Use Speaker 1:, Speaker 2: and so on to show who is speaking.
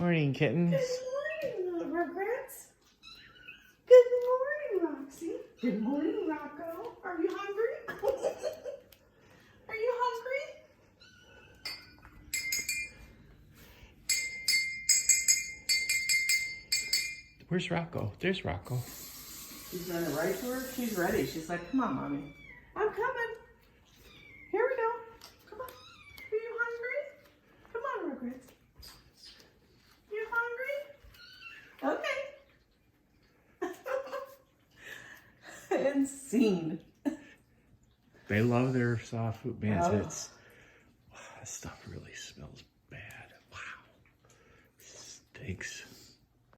Speaker 1: morning, kittens.
Speaker 2: Good morning, little Rugrats. Good morning, Roxy. Good morning, Rocco. Are you hungry? Are you hungry?
Speaker 1: Where's Rocco? There's Rocco.
Speaker 2: She's running right to her. She's ready. She's like, come on, Mommy. I'm coming. Here we go. Come on. Are you hungry? Come on, Rugrats. You hungry? Okay. And scene.
Speaker 1: They love their soft food. Man,
Speaker 2: Oh.
Speaker 1: this stuff really smells bad. Wow. Stinks.